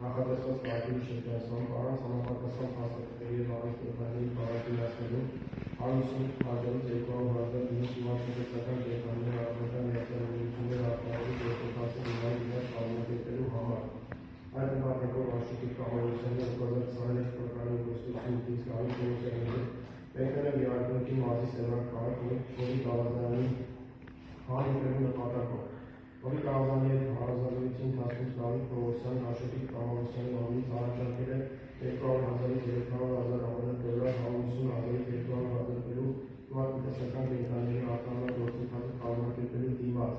Նախատեսված կարգի շրջանցման առանց համապատասխան փաստաթղթերի և առանցքների բարակիրացնելու 150,000-ից 200,000 դիմացկունեցական կենտրոնների առողջական ներդրումներ արտահայտելու գործընթացի հիմնային դիմաց կազմակերպելու համար։ Այդ նպատակով Աշոտի կառավարությունը 2023 թվականի օգոստոսի 8-ից Գավառի Պողոսյանների մեկնել է Յարկունքի մարզի Սևակ քաղաքում Հովիկ Աղազարյանի հանդիպելու նպատակով։ Հովիկ Աղազարյանի հետ հարազատության ընթացքում Գավառի Պողոսյանն Աշոտի կառավարության կողմից առաջարկել է 200,000-ից 300,000 ԱՄՆ դոլար 150,000-ից 200,000 բերու գյուղատնտեսական կենտրոնների արտահանման գործընթացը կազմակերպելու դիմաց։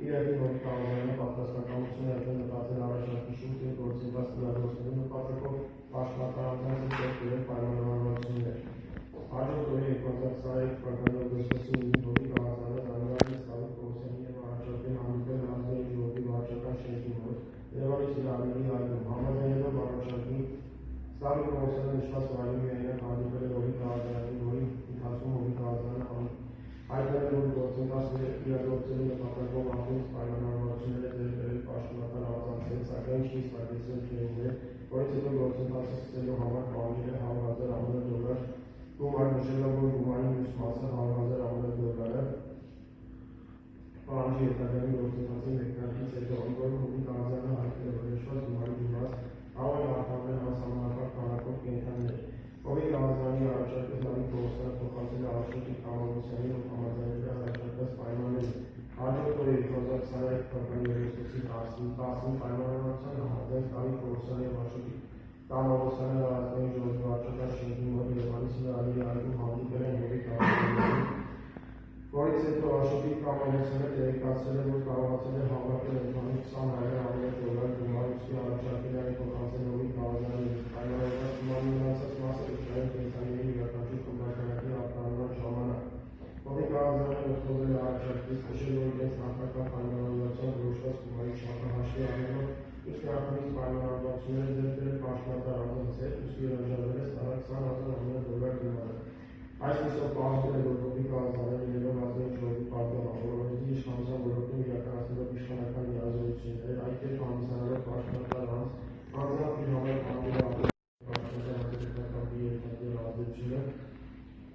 Իր հետին Հովիկ Աղազարյանը պատրաստակամություն է հայտնել մտածել առաջարկի շուրջ գործընթաց իրագործելու նպատակով պաշտպանական ծրագրեր կերել պայմանավորվածություններ։ Հաջորդ օրը 2023 թվականի օգոստոսի 9-ին Հովիկ Աղազարյանը զանգահարեց Գավառի Պողոսյանի և առաջարկել հանդիպել ազգային ժողովի վարչական շենքի մոտ Երևանի Սիրահարների այգում։ Համաձայնելով առաջարկին, Գավառի Պողոսյանը նշված վայրում միայնակ հանդիպել է Հովիկ Աղազարյանին, որի ընթացքում Հովիկ Աղազարյանը հայտնել է, որ գործընթացը իրագործելու նպատակով ակնհայտ պայմանավորվածություններ է ձեռք բերել պաշտոնական առանցքից, սակայն չի ստացել քննիներ, որից հետո գործընթացը սկսելու համար պահանջել է 100,000 ԱՄՆ դոլար գումար, նշելով, որ գումարի մյուս մասը 100,000 ԱՄՆ դոլարը պահանջի հետագայում գործընթացի մեկնարկից հետո, ընդ որում Հովիկ Աղազարյանը հայտնել է, որ նշված գումարի դիմաց կարող է արտահանել անսահմանափակ քանակով կենդանիներ։ Հովիկ Աղազարյանի առաջարկը Գավառի Պողոսյանը փոխանցել է Աշոտի կառավարությանին ու համաձայնել է առաջարկած պայմաններին։ Հաջորդ օրը 2023 թվականի օգոստոսի 10-ին պայմանավորվածության համաձայն Գավառի Պողոսյանը և Աշոտի կառավարությանը ազգային ժողովի վարչական շենքի մոտ Երևանի Սիրահարների այգում հանդիպել են Հովիկ Աղազարյանին, որից հետո Աշոտի կառավարությունը տեղեկացրել է, որ կարողացել է հավաքել ընդհանուր 20,000 դոլար գումար, ուստի առաջարկել է այն փոխանցել Հովիկ Աղազարյանին։ Պայմանավորված գումարի մնացած մասը ուժային կենդանիների յուրաքանչյուր խմբականակի արտահանման ժամանակ։ Հովիկ Աղազարյանը օգտվել է առաջարկից, նշել, որ իրենց նախնական պայմանավորվածությամբ որոշված գումարի չափը հաշվի առնելով իր նախնից պայմանավորվածությունները ձեռք բերել պաշտոնական առանց հետ, ուստի հրաժարվել է ստանալ 20,000 ԱՄՆ դոլար գումարը։ Այսպիսով պահանջել է, որ Հովիկ Աղազարյանը ելնելով ազգային ժողովի պատգամավոր, օրենսդիր իշխանության ոլորտում իրականացնելով իշխանական լիազորություններ, այդ կերպ հանդիսանալով պաշտոնական անձամբ իր համար պահանջել է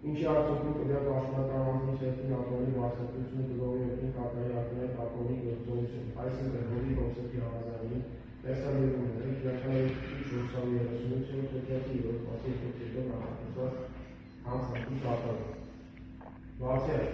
ինչի արդյունքում տվյալ պաշտոնական անձի շերտին ակոնի վարձատրությունը գլովի օգնի կատարի ակնհայտ ակոնի գործողություն, այսինքն Հովիկ Օսեփի Աղազարյանի տեսանելիները քրեական 438 թվականի 7-ի փոքրիկ նախատեսված հանցանքի կատարում։ Բացի այդ,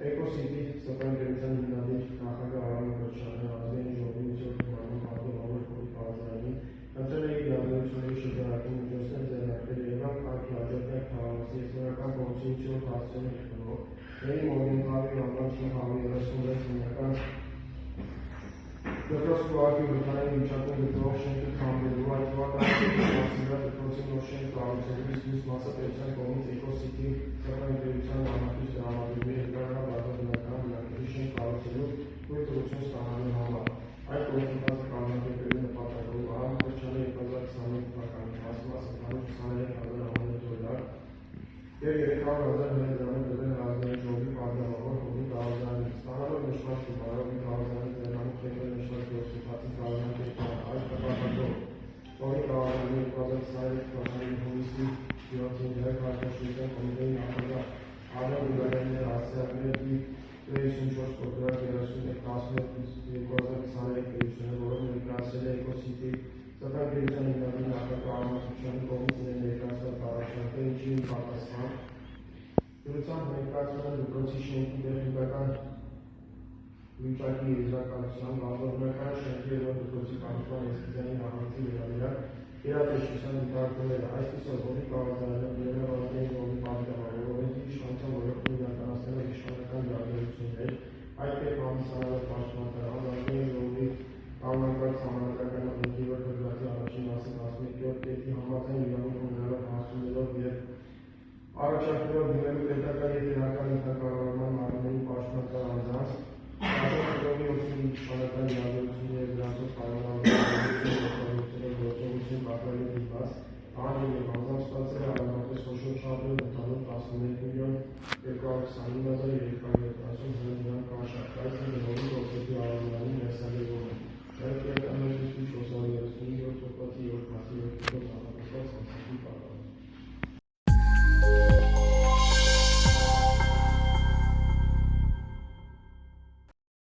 Էկոսիտի սպանջերության հիմնադիր նախագահ Արամիկ Քոչարյանը ազգային ժողովի միջև թվականի պատգամավոր Հովիկ Աղազարյանին ընտրել է իր իրադարձությունների շրջանակում միջոցներ ձեռնարկել Երևան քաղաքի հաջորդյալ քաղաքացի Էստոնական կոմիսիոն 4 հասցեների գտնվող Մերի Մորգենթավի անվան շինհավի 36 հիմնական դպրոց քաղաքի վրթային վիճակում գտնվող շենքը քանդելու, այդ թվականի դպրոցի նոր շենք կառուցելու, իսկ մյուս մասը պետության կողմից Էկոսիտի սպանջերության համակարգի տրամադրելու երկարատև արտադրական բնակելի շենք կառուցելու թույլ տվություն ստանալու համար։ Այդ գործընթացը կազմակերպելու նպատակով Արամիկ Քոչարյանը 2021 թվականին մասնաց ընդհանուր 23,000 ԱՄՆ դոլար և 300,000 դրամ տվել ազգային ժողովի պատգամավոր Հովիկ Աղազարյանին։ Ստանալով նշված գումարը Հովիկ Աղազարյանը ձեռնամուխ եկել նշված գործընթացի կազմակերպման։ Այս նպատակով Հովիկ Աղազարյանը 2023 թվականի հունիսի 7-ին Հայաստան կոմիտեի նախագահ Ադամ Գուլարյանին հասցեակել է իր 34.11 պետությունը, որով ներկայացրել է Էկոսիտի սպանջերության հիմնադիր նախագահ Արամիկ Քոչարյանի կողմից իրեն ներկայացված առաջարկը, ինչի պատասխան դրությամբ ներկայացվել է դպրոցի շենքի տեխնիկական վիճակի եզրակացությամբ, բազմաբնակարան շենքի և դպրոցի կառուցման էսքիզային նախագծի վերաբերյալ գերատեսչության դիտարկումները։ Այսպիսով Հովիկ Աղազարյանը ելնելով ազգային ժողովի պատգամավոր, օրենսդիր իշխանության ոլորտում իրականացնելով իշխանական լիազորություններ, այդ կերպ հանդիսանալով պաշտոնական ազգային ժողովի կանոնակարգ համանadrական օրենքի 7 հոդվածի առաջին մասի 11-րդ կետի համաձայն իրավունք ունենալով հասցնելով և առաջարկելով դիմելու պետական և տեղական ինքնակառավարման մարմինների պաշտոնական անձանց, Աշոտի կողմի օգնի իշխանական լիազորությունների և դրանցով պայմանավորվածությունների գործողություն կատարել է դիպած, Աղջիկը անձամբ ստացել է արամատես խոշոր շահրով ընդհանուր 11.229.370 հրդիհան կանշապ, այս է գնողի գործերի արամյանի ներսալևում է։